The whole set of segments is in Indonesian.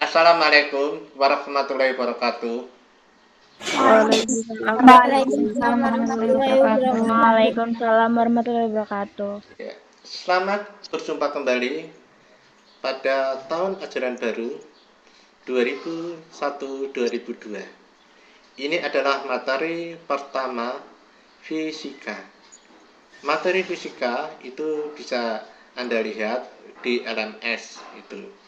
Assalamualaikum warahmatullahi wabarakatuh. Waalaikumsalam warahmatullahi wabarakatuh. Waalaikumsalam warahmatullahi wabarakatuh. Ya, selamat berjumpa kembali pada tahun ajaran baru 2001-2002. Ini adalah materi pertama fisika. Materi fisika itu bisa Anda lihat di LMS itu.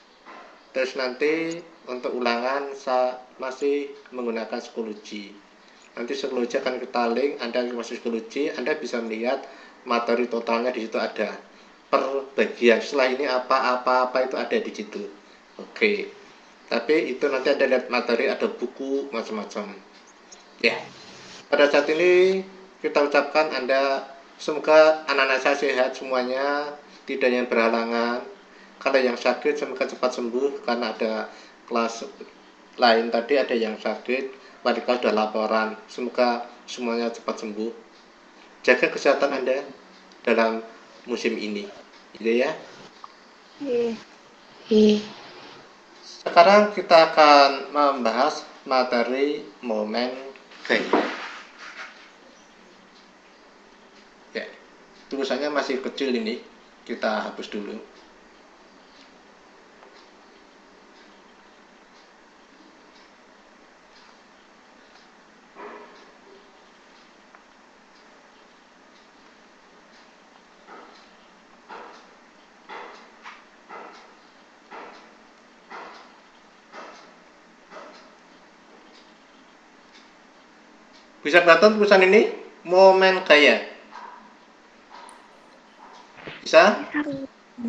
Terus nanti untuk ulangan saya masih menggunakan psikologi. Nanti psikologi akan kita link, Anda masuk psikologi, Anda bisa melihat materi totalnya di situ ada. Per bagian setelah ini apa itu ada di situ. Oke. Tapi itu nanti Anda lihat materi, ada buku macam-macam. Ya. Pada saat ini kita ucapkan Anda semoga anak-anak saya sehat semuanya, tidak yang berhalangan. Kalau yang sakit semoga cepat sembuh, karena ada kelas lain tadi ada yang sakit, mereka sudah laporan. Semoga semuanya cepat sembuh. Jaga kesehatan Anda dalam musim ini, gitu ya. Sekarang kita akan membahas materi momen gaya. Ya, tulisannya masih kecil ini, kita hapus dulu. Bisa kelihatan tulisan ini? Momen gaya. Bisa?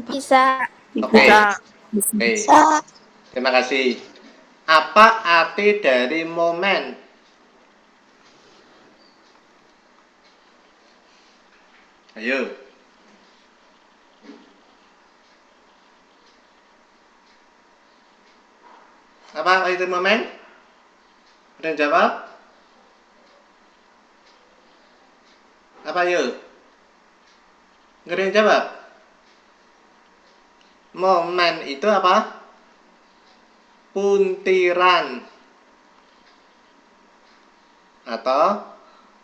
Bisa. Oke. Terima kasih. Apa arti dari momen? Ayo. Apa arti momen? Ada yang jawab? Apa yuk? Nggak ada yang jawab? Momen itu apa? Puntiran atau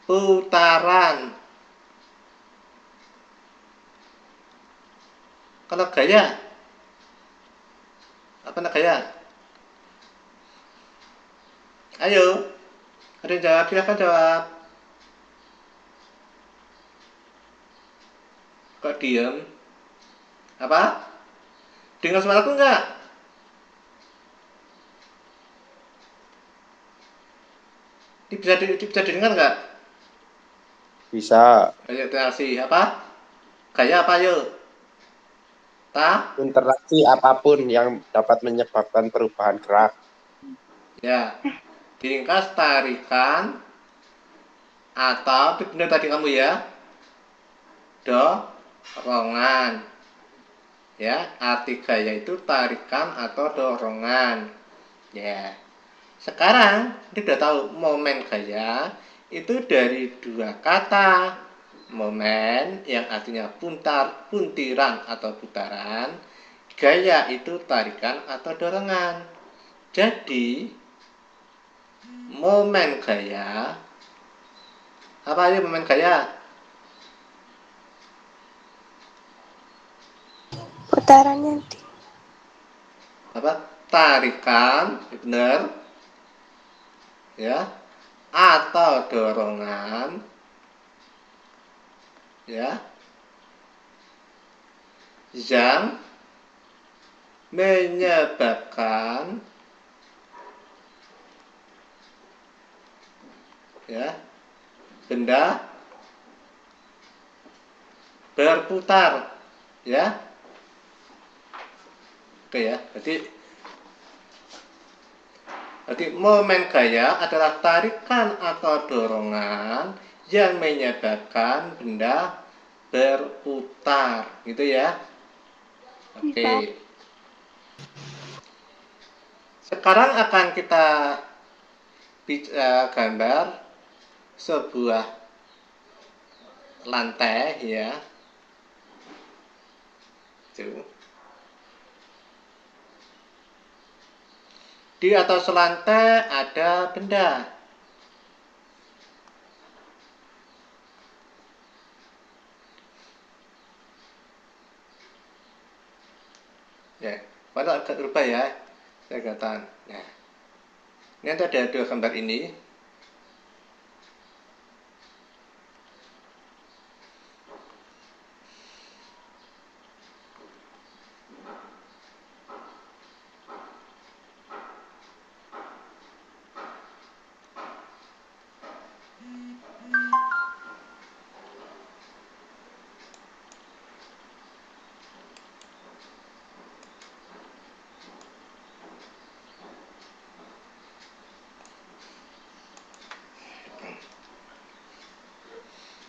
putaran. Kalau gaya, apa gaya? Ayo, ada yang jawab? Silahkan jawab. Kok diem? Apa? Dengar suaraku enggak? Bisa didengar enggak? Bisa. Ayo, terima kasih. Apa? Gaya apa yuk? Interaksi apapun yang dapat menyebabkan perubahan gerak. Ya, diringkas tarikan atau benar tadi kamu ya, dorongan. Ya, arti gaya itu tarikan atau dorongan. Ya, sekarang kita sudah tahu momen gaya itu dari dua kata. Momen yang artinya puntiran atau putaran, gaya itu tarikan atau dorongan. Jadi momen gaya, apa aja momen gaya? Putarannya Apa? Tarikan, benar ya, atau dorongan ya, yang menyebabkan ya benda berputar ya. Oke ya, jadi momen gaya adalah tarikan atau dorongan yang menyebabkan benda berputar, gitu ya. Oke. Sekarang akan kita gambar sebuah lantai ya. Tuh. Di atas lantai ada benda. Ya, pada agak berubah ya. Saya katakan. Nah, ini ada dua gambar ini.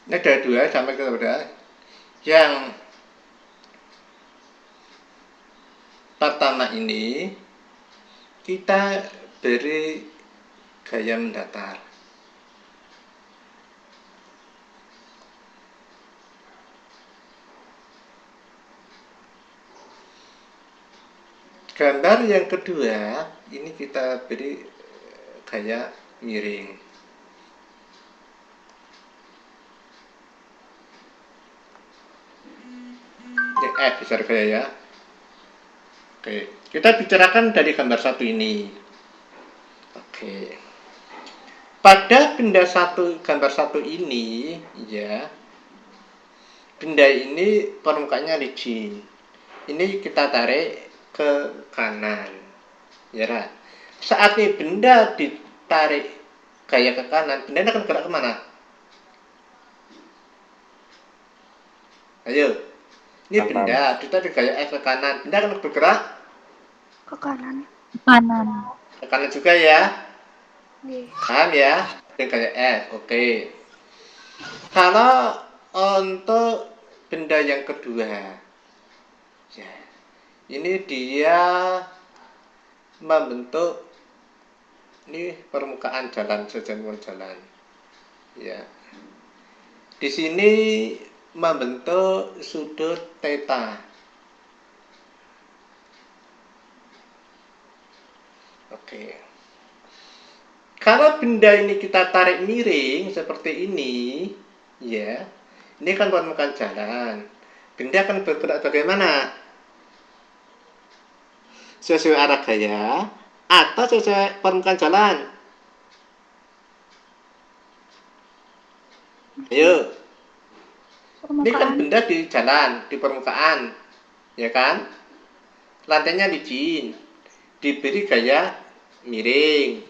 Ini ada dua sampai kepada yang pertama ini kita beri gaya mendatar. Gambar yang kedua ini kita beri gaya miring. Ini besar gaya ya. Oke, kita bicarakan dari gambar satu ini. Oke. Pada benda satu, gambar satu ini, ya, benda ini permukaannya licin. Ini kita tarik ke kanan, ya. Saat ini benda ditarik gaya ke kanan, benda akan gerak kemana? Ayo, ini Kanan. benda ditarik gaya F ke kanan, benda akan bergerak Ke kanan. Kanan. ke kanan juga ya. Iya. Paham ya? Dengan gaya F, oke. Kalau untuk benda yang kedua, ya, ini dia membentuk ini permukaan jalan, sejalan jalan, ya. Di sini membentuk sudut theta. Oke. Kalau benda ini kita tarik miring seperti ini, ya, ini kan permukaan jalan. Benda akan bergerak bagaimana? Sesuai arah gaya atau sesuai permukaan jalan? Ayo. Ini kan benda di jalan, di permukaan, ya kan? Lantainya licin, diberi gaya miring.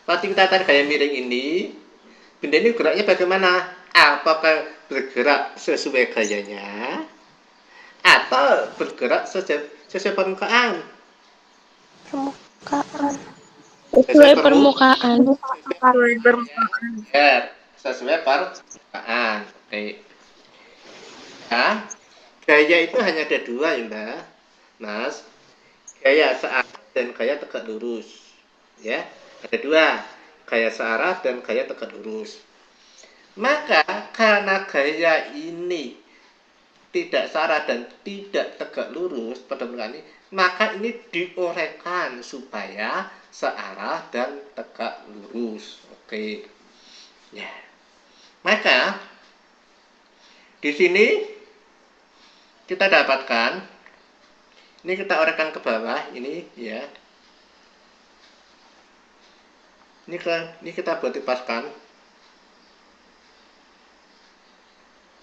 Waktu kita tarik gaya miring ini, benda ini geraknya bagaimana? Apakah bergerak sesuai gayanya atau bergerak sesuai permukaan? Permukaan. Sesuai permukaan. Ya, sesuai permukaan. Oke. Ya, gaya itu hanya ada dua ya Mbak, Mas. Gaya searah dan gaya tegak lurus. Ya, ada dua, gaya searah dan gaya tegak lurus. Maka karena gaya ini tidak searah dan tidak tegak lurus pada permukaan ini, maka ini diuraikan supaya searah dan tegak lurus. Oke. Ya. Maka di sini kita dapatkan, ini kita uraikan ke bawah ini ya. Ini kita buat dipaskan.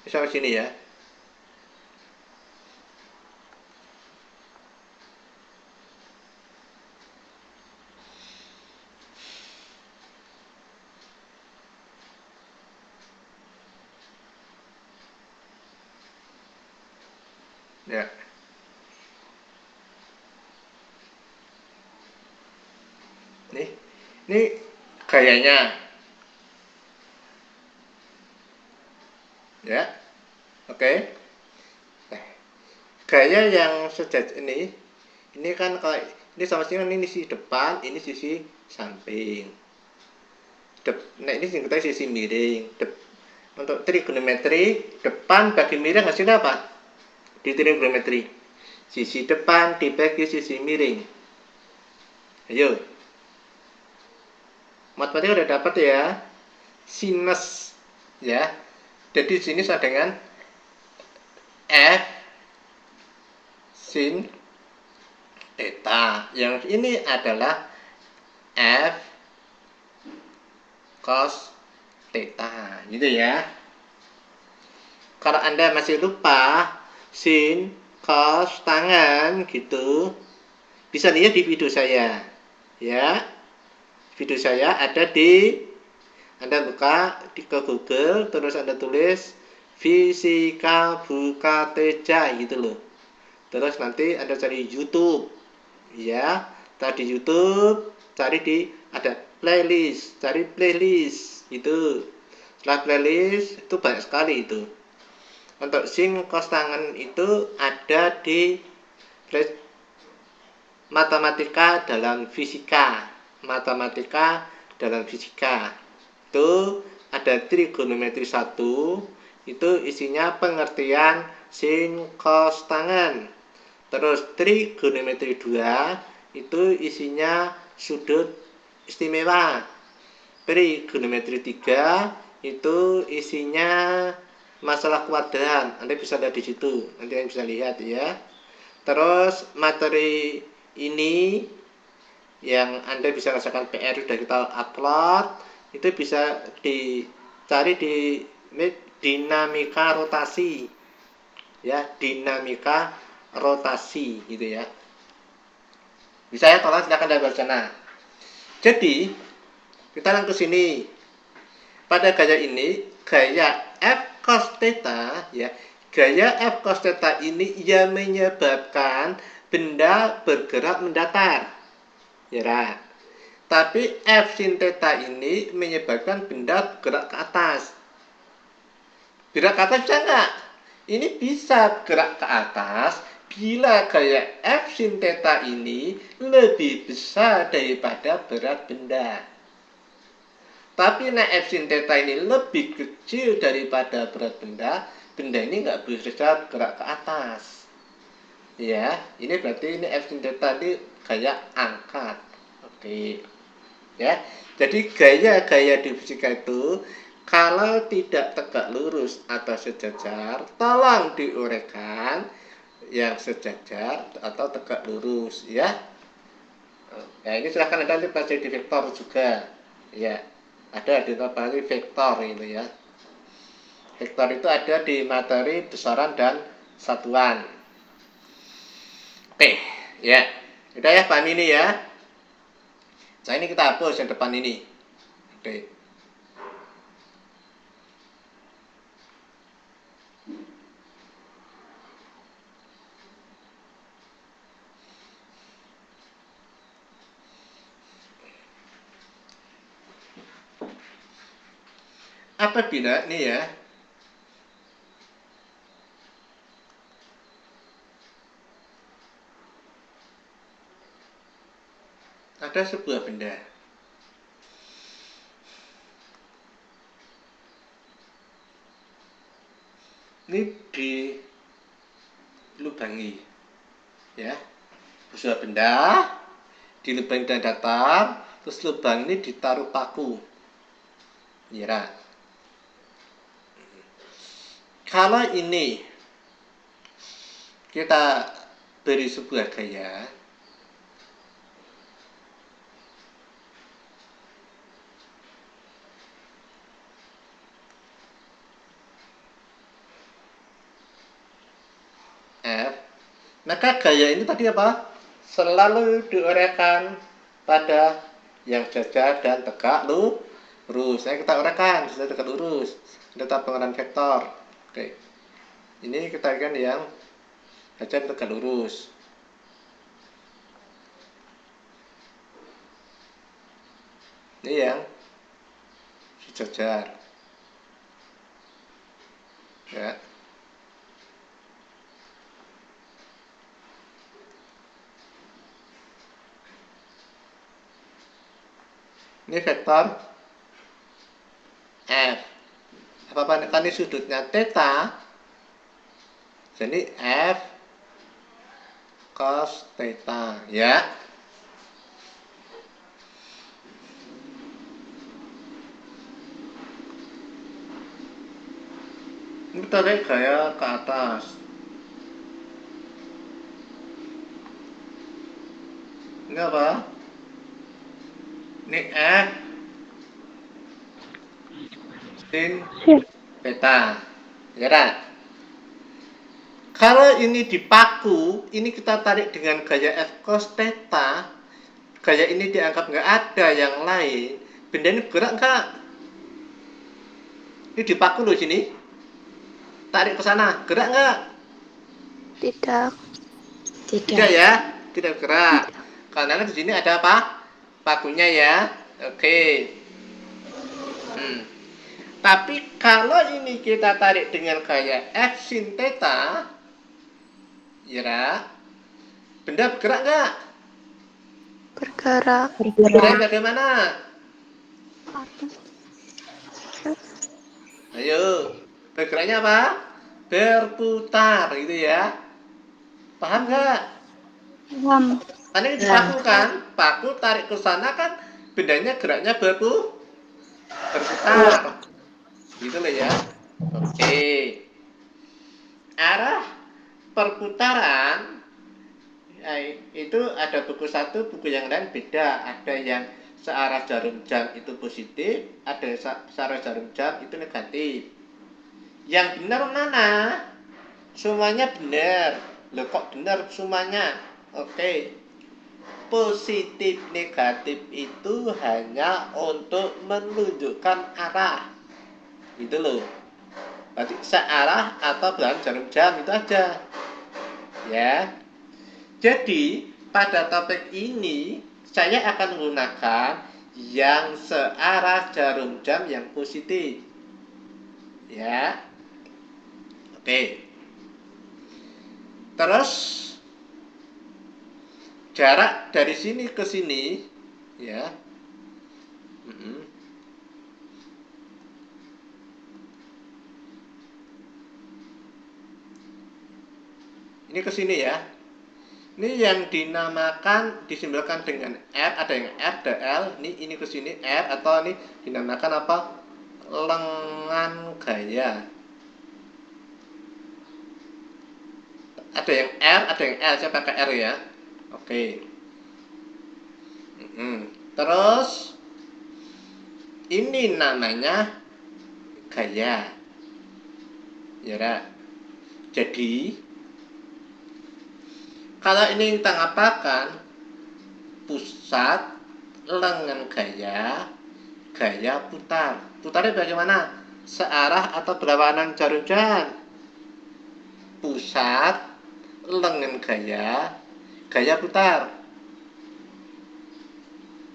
Sampai sini ya. Ya. Ini gayanya. Ya. Oke. Gaya yang sejat ini kan kalau ini sama sini ini sisi depan, ini sisi samping. Nah ini kita sisi miring. Untuk trigonometri, depan bagi miring hasilnya apa? Di trigonometri, sisi depan dibagi sisi miring. Ayo. Matematika udah dapat ya. Sinus ya. Jadi di sini sama dengan F sin theta. Yang ini adalah F cos theta, gitu ya. Kalau Anda masih lupa sin, cos, tangan gitu, bisa lihat di video saya. Ya. Video saya ada di, Anda buka ke Google, terus Anda tulis fisika buka teja gitu loh. Terus nanti Anda cari YouTube. Ya, cari di YouTube, cari di ada playlist, cari playlist itu. Setelah playlist itu banyak sekali itu. Untuk sin cos tangan itu ada di matematika dalam fisika. Matematika dalam fisika. Itu ada trigonometri 1, itu isinya pengertian sin cos tangan. Terus trigonometri 2 itu isinya sudut istimewa. Trigonometri 3 itu isinya masalah kuadran. Anda bisa lihat di situ. Nanti Anda bisa lihat ya. Terus materi ini yang Anda bisa rasakan PR sudah kita upload, itu bisa dicari di dinamika rotasi. Ya, dinamika rotasi gitu ya. Bisa ya, tolong silakan dari sana. Jadi, kita langsung ke sini. Pada gaya ini, gaya F cos theta ya. Gaya F cos theta ini yang menyebabkan benda bergerak mendatar. Ya, tapi F sin theta ini menyebabkan benda bergerak ke atas. Gerak ke atas bisa nggak? Ini bisa gerak ke atas bila gaya F sin theta ini lebih besar daripada berat benda. Tapi nah F sin theta ini lebih kecil daripada berat benda, benda ini nggak bisa gerak ke atas. Ya, ini berarti ini F sin theta ini gaya angkat. Oke. Ya. Jadi gaya-gaya di fisika itu kalau tidak tegak lurus atau sejajar, tolong diuraikan yang sejajar atau tegak lurus ya. Ya, ini silahkan Anda pelajari di vektor juga. Ya. Ada di materi vektor itu ya. Vektor itu ada di materi besaran dan satuan. Oke, ya. Udah ya, paham ini ya. Nah, ini kita hapus yang depan ini. Oke. Apabila nih ya, ada sebuah benda. Ini dilubangi. Ya. Sebuah benda dilubangi dan datar, terus lubang ini ditaruh paku. Ya. Kalau ini kita beri sebuah gaya, F, maka gaya ini tadi apa? Selalu diuraikan pada yang sejajar dan tegak lurus. Nah, kita uraikan sejajar tegak lurus. Data pengenalan vektor. Oke. Ini kita uraikan yang sejajar tegak lurus. Ini yang sejajar. Ya. Ini vektor F. Apa kan ini sudutnya theta. Jadi F cos theta ya. Ini tarik gaya ke atas. Ini apa? Ini F sin Sin. beta. Ya kan? Kalau ini dipaku, ini kita tarik dengan gaya F cos theta. Gaya ini dianggap nggak ada yang lain. Benda ini gerak nggak? Ini dipaku loh sini. Tarik ke sana, gerak nggak? Tidak. Tidak ya, tidak gerak. Karena di sini ada apa? Pakunya ya. Oke. Tapi kalau ini kita tarik dengan gaya F sin theta, ya, benda bergerak nggak? Bergerak. Bergerak bagaimana? Ayo, bergeraknya apa? Berputar, gitu ya. Paham nggak? Paham. Karena ini dipaku kan, paku tarik ke sana kan, bendanya geraknya berputar, gitu loh ya. Oke, arah perputaran itu ada buku satu, buku yang lain beda. Ada yang searah jarum jam itu positif, ada searah jarum jam itu negatif. Yang benar mana? Semuanya benar. Loh kok benar semuanya? Oke. Positif negatif itu hanya untuk menunjukkan arah. Gitu loh. Berarti searah atau belahan jarum jam itu aja. Ya. Jadi, pada topik ini saya akan menggunakan yang searah jarum jam yang positif. Ya. Oke. Terus jarak dari sini ke sini, ya. Ini ke sini ya. Ini yang dinamakan disimbolkan dengan R, ada yang R, ada L. Ini ke sini R, atau ini dinamakan apa? Lengan gaya. Ada yang R, ada yang L. Saya pakai R ya. Oke. Terus ini namanya gaya. Ya. Jadi kalau ini kita ngapakan pusat lengan gaya, gaya putar. Putarnya bagaimana? Searah atau berlawanan jarum jam? Pusat lengan gaya, gaya putar.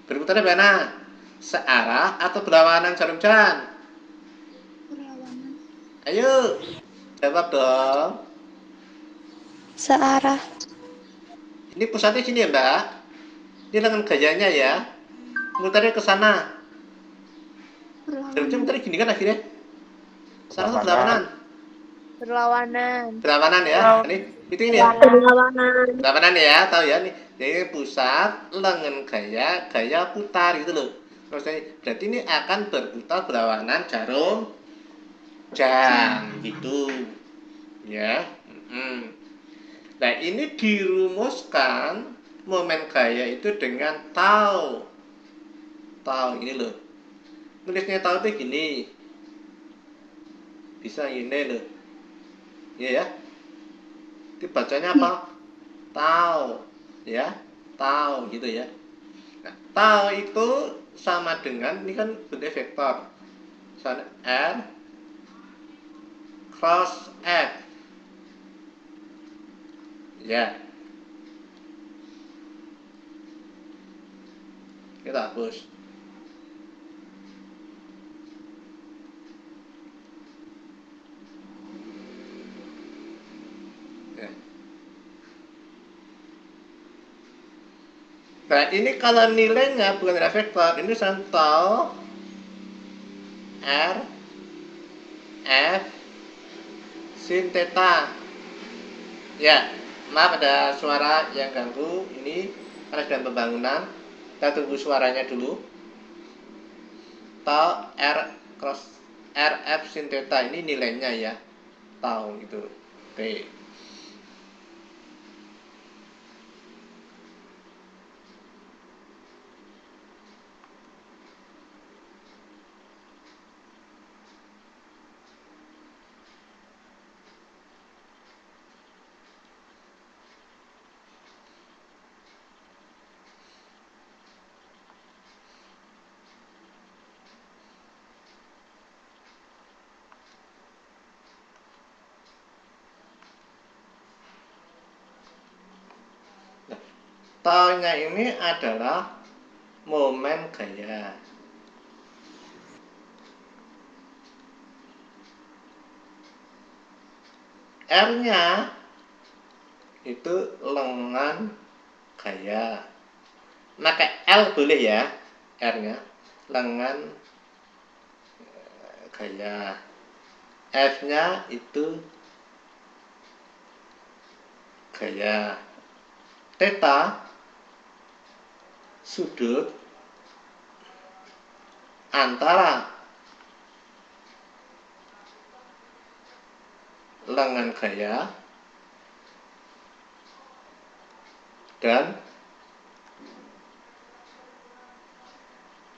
Berputarnya bagaimana? Searah atau berlawanan jarum jam? Berlawanan. Ayo, jawab dong. Searah. Ini pusatnya sini ya, Mbak. Ini lengan gayanya ya. Mutarnya ke sana. Jarum jam mutarnya gini kan akhirnya. Salah atau berlawanan? Berlawanan ya. Ini itu ya. Berlawanan ya, tahu ya nih. Jadi pusat lengan gaya, gaya putar gitu loh. Berarti ini akan berputar berlawanan jarum jam gitu. Ya. Nah, ini dirumuskan momen gaya itu dengan tau. Tau ini loh. Nulisnya tau itu gini. Bisa ini loh. Iya ya. Itu bacanya apa? Tau. Ya. Tau gitu ya. Nah, tau itu sama dengan ini kan bentuk vektor. Misalnya R cross F. Ya. Kita hapus. Ya. Nah, ini kalau nilainya bukan ada vektor, ini tau R F sin theta. Ya, maaf ada suara yang ganggu. Ini karena sedang pembangunan. Kita tunggu suaranya dulu. Tau R cross RF sin theta ini nilainya ya. tahun gitu. Oke. Tahunnya ini adalah momen gaya. R-nya itu lengan gaya. Pakai L boleh ya, R-nya lengan gaya. F-nya itu gaya. Theta sudut antara lengan gaya dan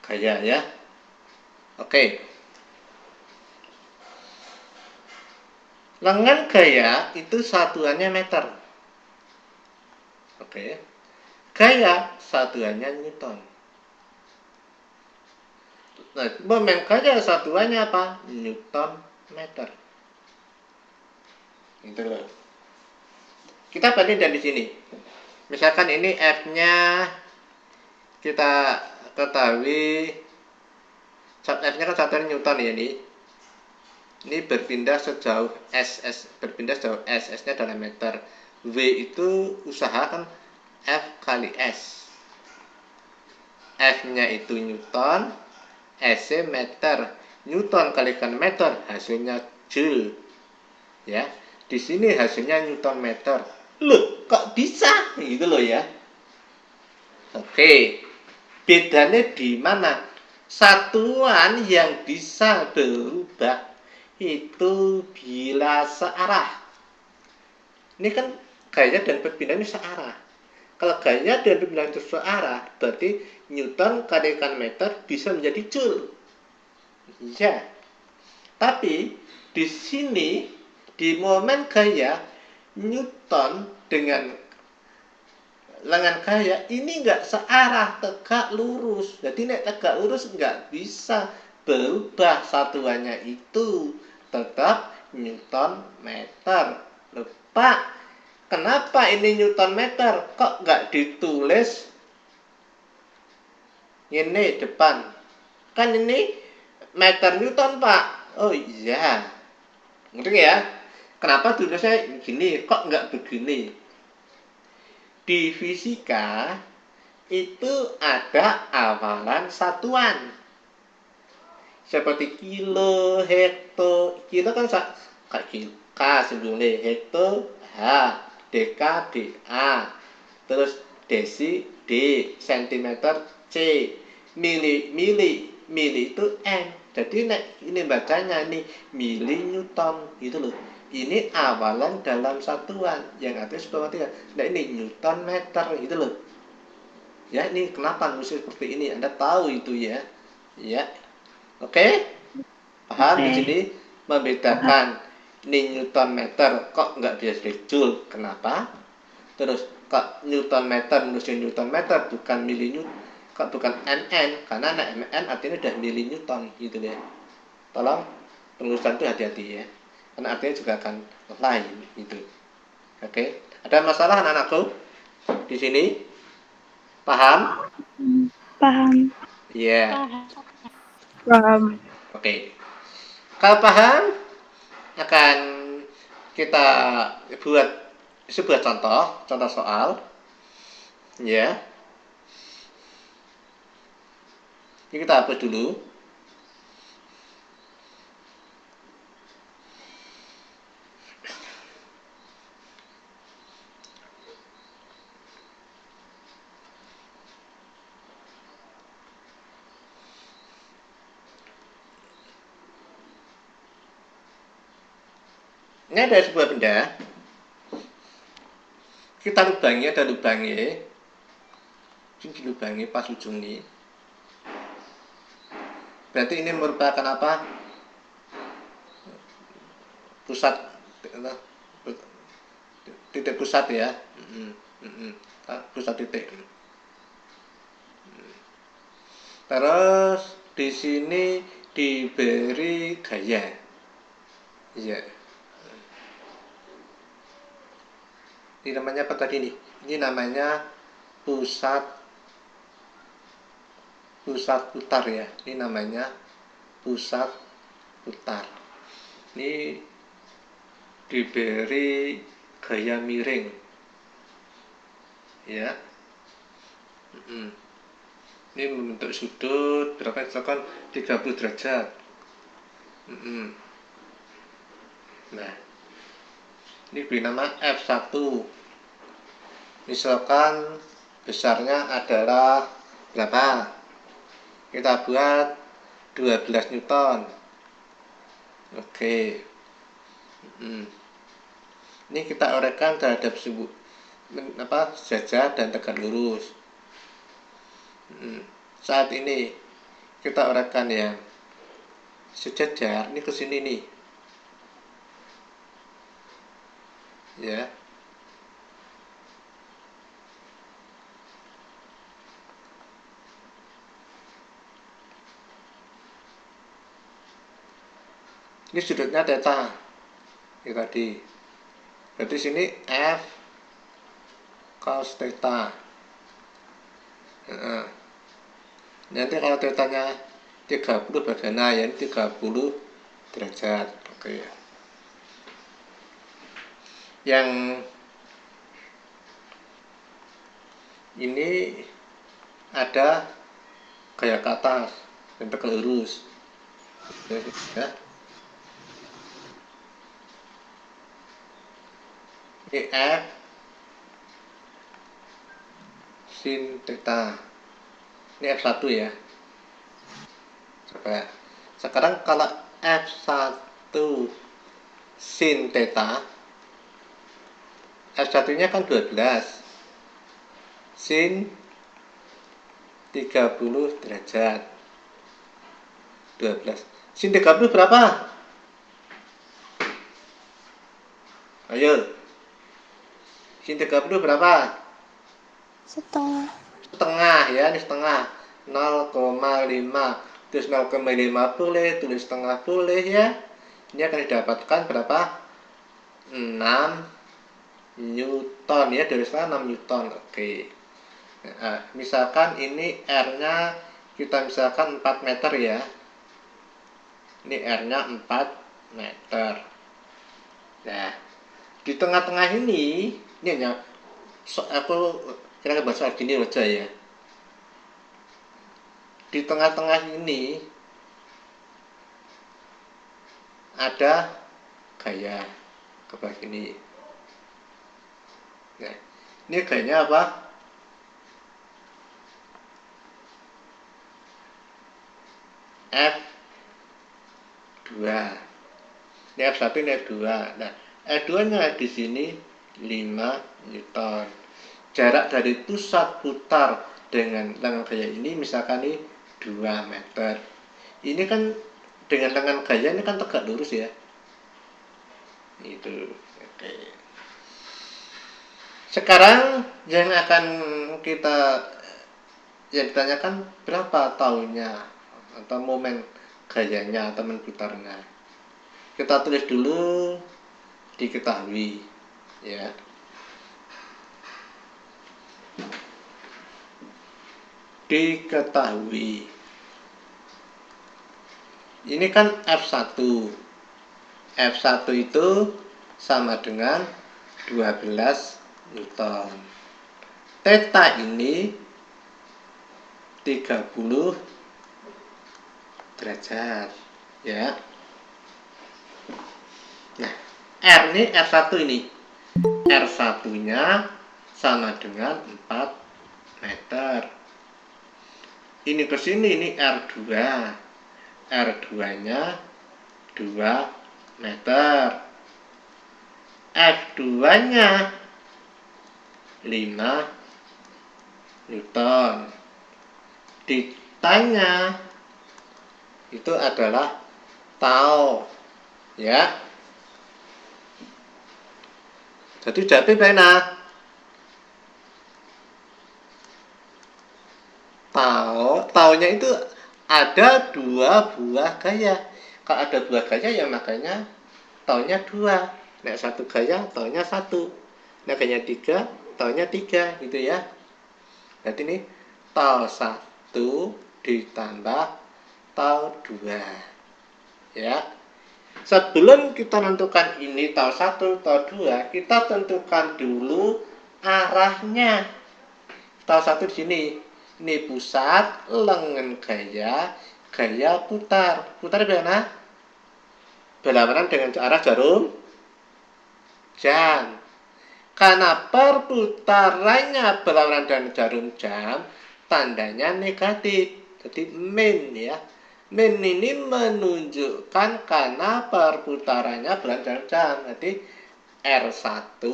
gaya ya. Oke. Lengan gaya itu satuannya meter. Oke. Gaya satuannya Newton. Nah, momen gaya satuannya apa? Newton meter. Gitu loh. Kita banding dari sini. Misalkan ini F-nya kita ketahui, F-nya kan satuan Newton ya ini. Ini berpindah sejauh S, berpindah sejauh S-nya dalam meter. W itu usahakan F kali S. F-nya itu Newton, S-nya meter. Newton kalikan meter, hasilnya Joule. Ya, di sini hasilnya Newton meter. Loh, kok bisa? Gitu loh ya. Oke, bedanya di mana? Satuan yang bisa berubah itu bila searah. Ini kan gaya dan perpindahan ini searah. Kalau gaya dan perpindahan itu searah, berarti Newton kalikan meter bisa menjadi Joule. Ya. Tapi di sini di momen gaya Newton dengan lengan gaya ini nggak searah, tegak lurus. Jadi nek tegak lurus nggak bisa berubah satuannya itu tetap Newton meter. Loh, Pak, kenapa ini Newton meter? Kok nggak ditulis ini depan? Kan ini meter Newton, Pak. Oh iya. Ngerti ya? Kenapa tulisnya gini? Kok nggak begini? Di fisika itu ada awalan satuan. Seperti kilo, hekto. Kilo kan K sebelumnya, hekto H, dk dA, terus desi D, sentimeter C, mili itu M. Jadi ini bacanya ini mili Newton gitu loh. Ini awalan dalam satuan yang artinya sebetulnya. Nah ini Newton meter gitu loh. Ya ini kenapa nulis seperti ini? Anda tahu itu ya. Ya. Oke? Paham di sini membedakan ini Newton meter kok nggak bisa jadi Joule. Kenapa? Terus kok Newton meter nulisnya Newton meter bukan mili Newton, kok bukan NN karena NN artinya udah mili Newton gitu ya. Tolong penulisan itu hati-hati ya. Karena artinya juga akan lain gitu. Oke? Ada masalah anak-anakku di sini? Paham? Paham. Iya. Paham. Oke. Kalau paham, akan kita buat sebuah contoh soal. Ya. Ini kita hapus dulu. Ini ada sebuah benda. Kita lubangi, ada lubangnya. Ini dilubangi pas ujung ini. Berarti ini merupakan apa? Pusat, titik pusat ya. Pusat titik. Terus di sini diberi gaya. Iya. Ini namanya apa tadi nih? Ini namanya pusat putar ya. Ini namanya pusat putar. Ini diberi gaya miring. Ya. Ini membentuk sudut berapa? Misalkan 30 derajat. Nah, ini beri nama F1. Misalkan besarnya adalah berapa? Kita buat 12 Newton. Oke. Ini kita orekkan terhadap sejajar dan tegak lurus. Saat ini kita orekkan yang sejajar, ini ke sini nih. Ya. Ini sudutnya theta. Ini tadi. Berarti sini F cos theta. Nanti kalau tetanya 30 bagaimana ya? Ini 30 derajat. Oke. Yang ini ada gaya ke atas dan tegak lurus. Ya. Ini F sin theta. Ini F1 ya. Coba. Sekarang kalau F1 sin theta, F1-nya kan 12 sin 30 derajat. 12. Sin 30 berapa? Ayo. Sin 30 berapa? Setengah. Setengah ya, ini setengah. 0,5. Terus 0,5 boleh, tulis setengah boleh ya. Ini akan didapatkan berapa? 6 Newton ya, dari sana 6 Newton. Oke. Nah, misalkan ini R-nya kita misalkan 4 meter ya. Ini R-nya 4 meter. Nah, di tengah-tengah ini hanya aku kira bahasa gini aja ya. Di tengah-tengah ini ada gaya ke bawah ini. Nah, ini gayanya apa? F2. Ini F1, ini F2. Nah, F2-nya di sini 5 Newton. Jarak dari pusat putar dengan lengan gaya ini misalkan ini 2 meter. Ini kan dengan lengan gaya ini kan tegak lurus ya. Itu. Oke. Sekarang yang akan yang ditanyakan berapa tahunnya atau momen gayanya atau putarnya. Kita tulis dulu diketahui ya. Diketahui. Ini kan F1. F1 itu sama dengan 12 Newton. Theta ini 30 derajat ya. Nah, R ini R1 ini. R1-nya sama dengan 4 meter. Ini ke sini ini R2. R2-nya 2 meter. F2-nya 5 Newton. Ditanya itu adalah tau, ya. Jadi jawabnya mana? Taunya itu ada 2 buah gaya. Kalau ada 2 gaya ya makanya taunya 2. Nek 1 gaya taunya 1. Nek gaya 3 taunya 3 gitu ya. Berarti ini tau 1 ditambah tau 2. Ya. Sebelum kita tentukan ini tau 1, tau 2, kita tentukan dulu arahnya. Tau 1 di sini. Ini pusat, lengan gaya, gaya putar. Putar di mana? Berlawanan dengan arah jarum jam. Karena perputarannya berlawanan dengan jarum jam, tandanya negatif. Jadi min ya. Min ini menunjukkan karena perputarannya berlawanan jarum jam. Jadi R1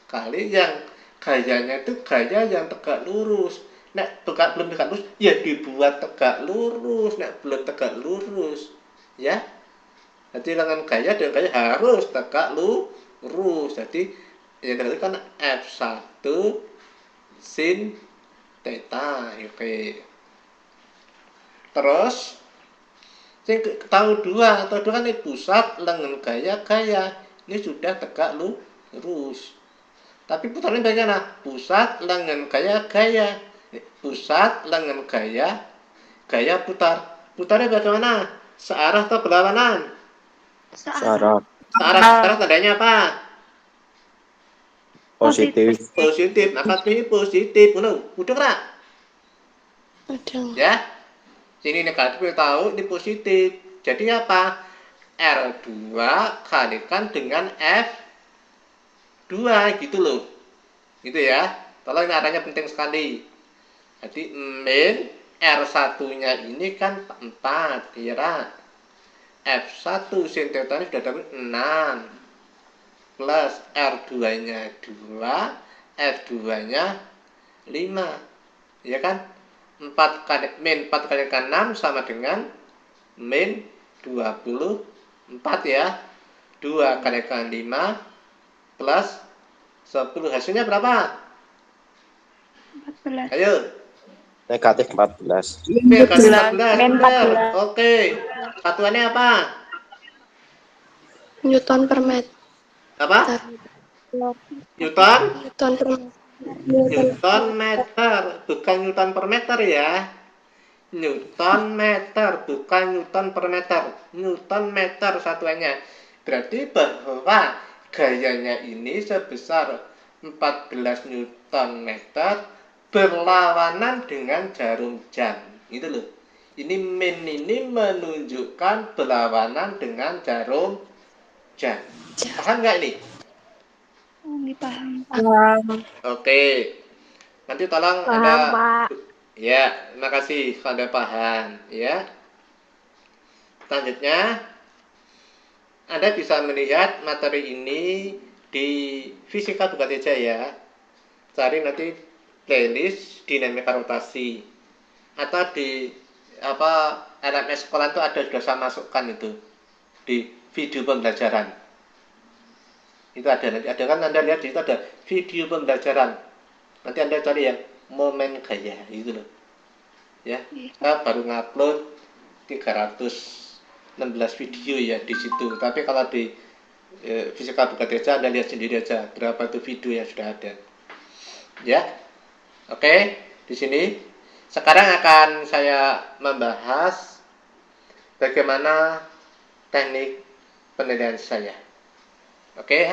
kali yang gayanya itu gaya yang tegak lurus. Nek belum tegak lurus, ya dibuat tegak lurus. Nek belum tegak lurus, ya. Jadi dengan gaya dengan gaya harus tegak lurus. Jadi yang berarti kan F1 sin theta. Oke. Terus tau 2 kan ini pusat lengan gaya. Ini sudah tegak lurus. Tapi putarannya bagaimana? Pusat lengan gaya. Pusat lengan gaya putar. Putarnya bagaimana? Searah atau berlawanan? Searah Searah tandanya apa? positif. Positif. Maka ini positif. Udah nggak? Udah. Ya. Sini negatif kita tahu ini positif. Jadi apa? R2 kalikan dengan F2 gitu loh. Gitu ya. Tolong ini arahnya penting sekali. Jadi min R1-nya ini kan 4, ya. F1 sin theta ini sudah dapat 6 plus R2-nya 2, F2-nya 5. Ya kan? 4 kali min 4 kalikan 6 sama dengan min 24 ya. 2 kalikan 5 plus 10. Hasilnya berapa? 14. Ayo. Negatif 14. Negatif 14. Min Benar. 14. Oke. Satuannya apa? Newton per meter. Apa? Newton? Newton per meter. Newton meter. Bukan Newton per meter ya. Newton meter. Bukan Newton per meter. Newton meter satuannya. Berarti bahwa gayanya ini sebesar 14 Newton meter berlawanan dengan jarum jam. Gitu loh. Ini min ini menunjukkan berlawanan dengan jarum jam. Paham nggak ini? Dipaham. Oke. Nanti tolong Paham, ada. Pak. Ya, terima kasih kalau Anda paham. Ya. Selanjutnya, Anda bisa melihat materi ini di Fisika Buka Teja ya. Cari nanti playlist dinamika rotasi atau di LMS sekolah itu ada sudah saya masukkan itu di video pembelajaran. Itu ada nanti ada kan Anda lihat di situ ada video pembelajaran. Nanti Anda cari yang momen gaya gitu loh. Ya, kita baru ngupload 316 video ya di situ. Tapi kalau di Fisika Buka Teja Anda lihat sendiri aja berapa itu video yang sudah ada. Ya. Oke, di sini sekarang akan saya membahas bagaimana teknik penilaian saya. Oke,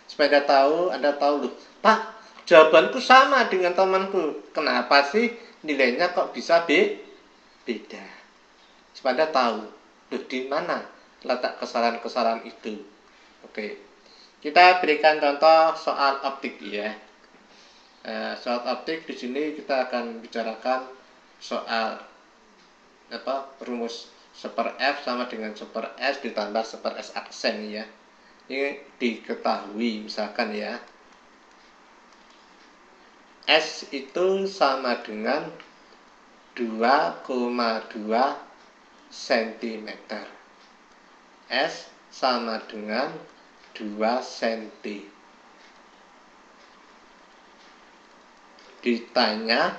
supaya Anda tahu loh, Pak, jawabanku sama dengan temanku. Kenapa sih nilainya kok bisa beda? Supaya Anda tahu, loh di mana letak kesalahan-kesalahan itu. Oke, kita berikan contoh soal optik ya. Soal optik di sini kita akan bicarakan soal rumus 1/f sama dengan 1/s ditambah 1/s aksen ya. Ini diketahui misalkan ya, S itu sama dengan 2,2 cm. S sama dengan 2 cm. Ditanya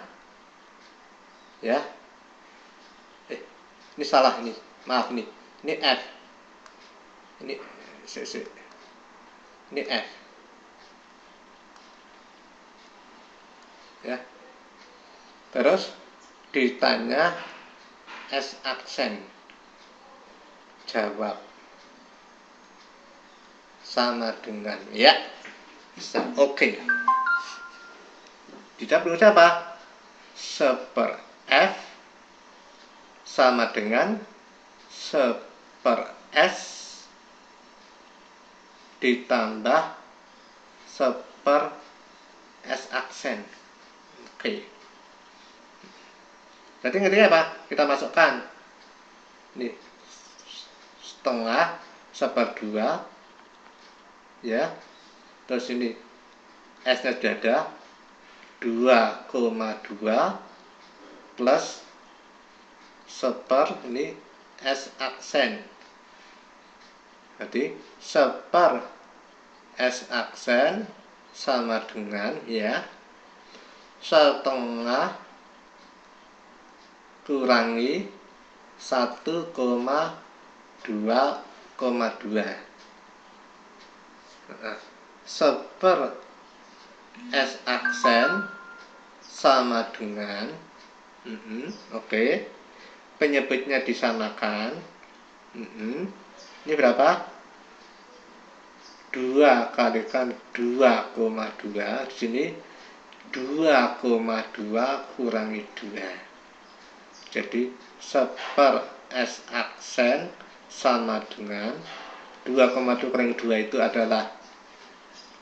ya, ini salah ini, maaf nih, ini F, ini ini F ya. Terus ditanya S aksen, jawab sama dengan ya, bisa oke. Tidak perlu apa? Seper F sama dengan seper S ditambah seper S aksen. Oke. Berarti ngerti apa? Kita masukkan nih setengah seper 2 ya. Terus ini S-nya sudah ada 2,2 plus seper ini S aksen. Jadi seper S aksen sama dengan ya setengah kurangi 1,2,2. Seper S aksen sama dengan oke. Penyebutnya disamakan. Ini berapa? 2 kalikan 2,2. Di sini 2,2 kurangi 2. Jadi seper S aksen sama dengan 2,2 kurangi 2 itu adalah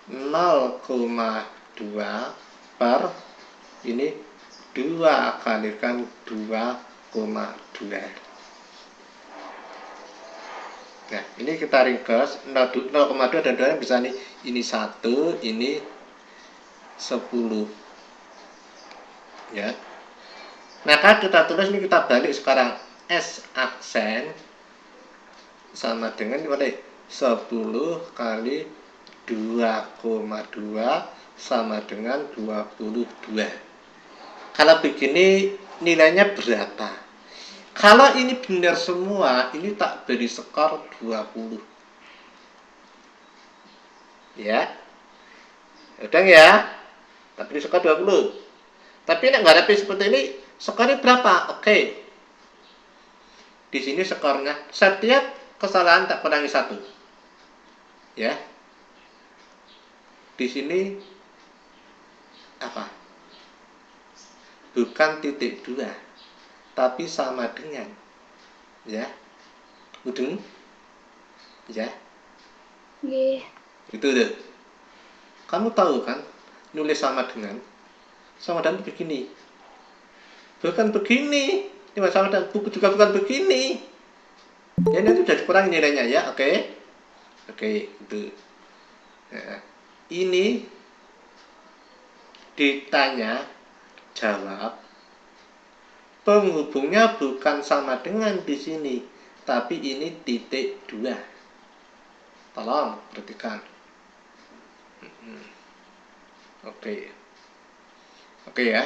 0,2 per ini 2 kalikan 2,2. Nah, ini kita ringkas 0,2 dan 2 bisa nih. Ini 1, ini 10. Ya. Maka kita tulis ini, kita balik sekarang. S aksen sama dengan boleh 10 kali 2,2 sama dengan 22. Kalau begini nilainya berapa? Kalau ini benar semua, ini tak beri skor 20. Ya. Udah ya? Tak beri skor 20. Tapi nek nggak rapi seperti ini, skornya berapa? Oke. Di sini skornya setiap kesalahan tak kurangi 1. Ya. Di sini apa? Bukan titik 2, tapi sama dengan ya. Mudeng? Ya. Nggih. Itu tuh. Kamu tahu kan nulis sama dengan begini. Bukan begini. Ini sama dan buku juga bukan begini. Ya nanti sudah dikurangi nilainya ya, oke? Oke, itu. Nah, ini ditanya jawab. Penghubungnya bukan sama dengan di sini, tapi ini titik 2. Tolong perhatikan. Oke. Oke ya.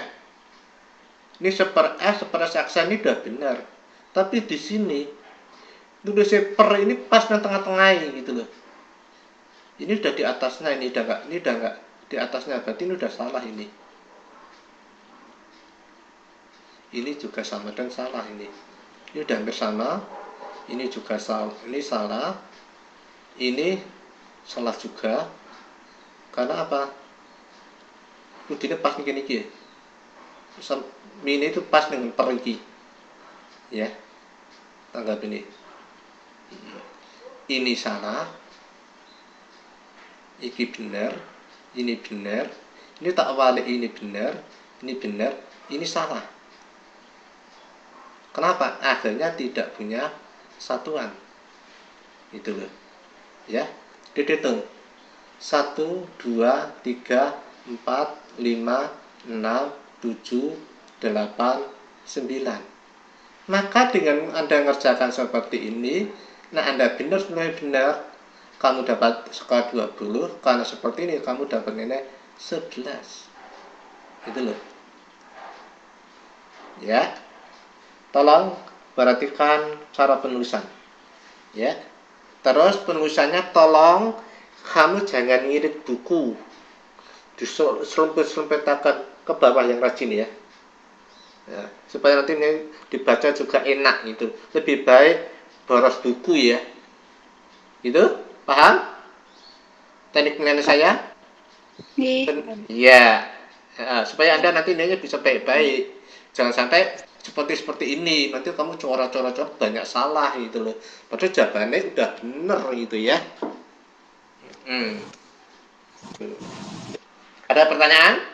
Ini seper S aksen ini udah benar. Tapi di sini tulisnya per ini pas di tengah-tengah gitu loh. Ini udah di atasnya, ini udah enggak di atasnya, berarti ini udah salah ini. Ini juga sama dan salah ini. Ini udah hampir sama. Ini juga salah, ini salah. Ini salah juga. Karena apa? Ini pas nih ya. Mini itu pas dengan per iki. Ya. Tanggap ini. Ini salah. Iki benar. Ini benar. Ini tak balik, ini benar. Ini benar. Ini salah. Kenapa? Akhirnya tidak punya satuan. Itu loh. Ya. Dihitung. 1, 2, 3, 4, 5, 6, 7, 8, 9. Maka dengan Anda ngerjakan seperti ini, nah Anda benar, kamu dapat skor 20, karena seperti ini kamu dapat nilai 11. Itu loh. Ya. Tolong perhatikan cara penulisan. Ya. Terus penulisannya tolong kamu jangan ngirit buku. Diserumpet-serumpetakan ke bawah yang rajin ya. Ya, supaya nanti ini dibaca juga enak gitu. Lebih baik boros buku ya. Itu paham? Teknik penilaian saya? Iya. Supaya Anda nanti nilainya bisa baik-baik. Jangan sampai seperti ini. Nanti kamu coret-coret banyak salah gitu loh. Padahal jawabannya udah bener gitu ya. Ada pertanyaan?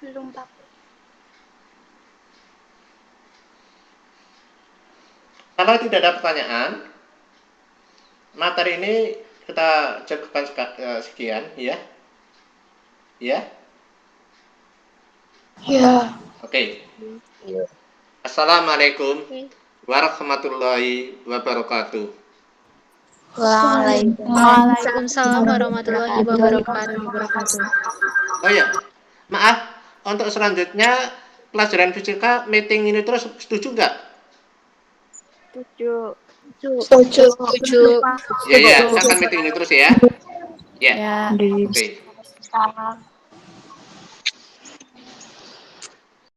Belum, Pak. Kalau tidak ada pertanyaan, materi ini kita cukupkan sekian ya. Ya. Ya. Oke. Iya. Assalamualaikum warahmatullahi wabarakatuh. Waalaikumsalam warahmatullahi wabarakatuh. Oh ya, maaf. Untuk selanjutnya pelajaran fisika meeting ini terus setuju nggak? Setuju. Ya, akan meeting ini terus ya. Ya. Di Oke. sekarang.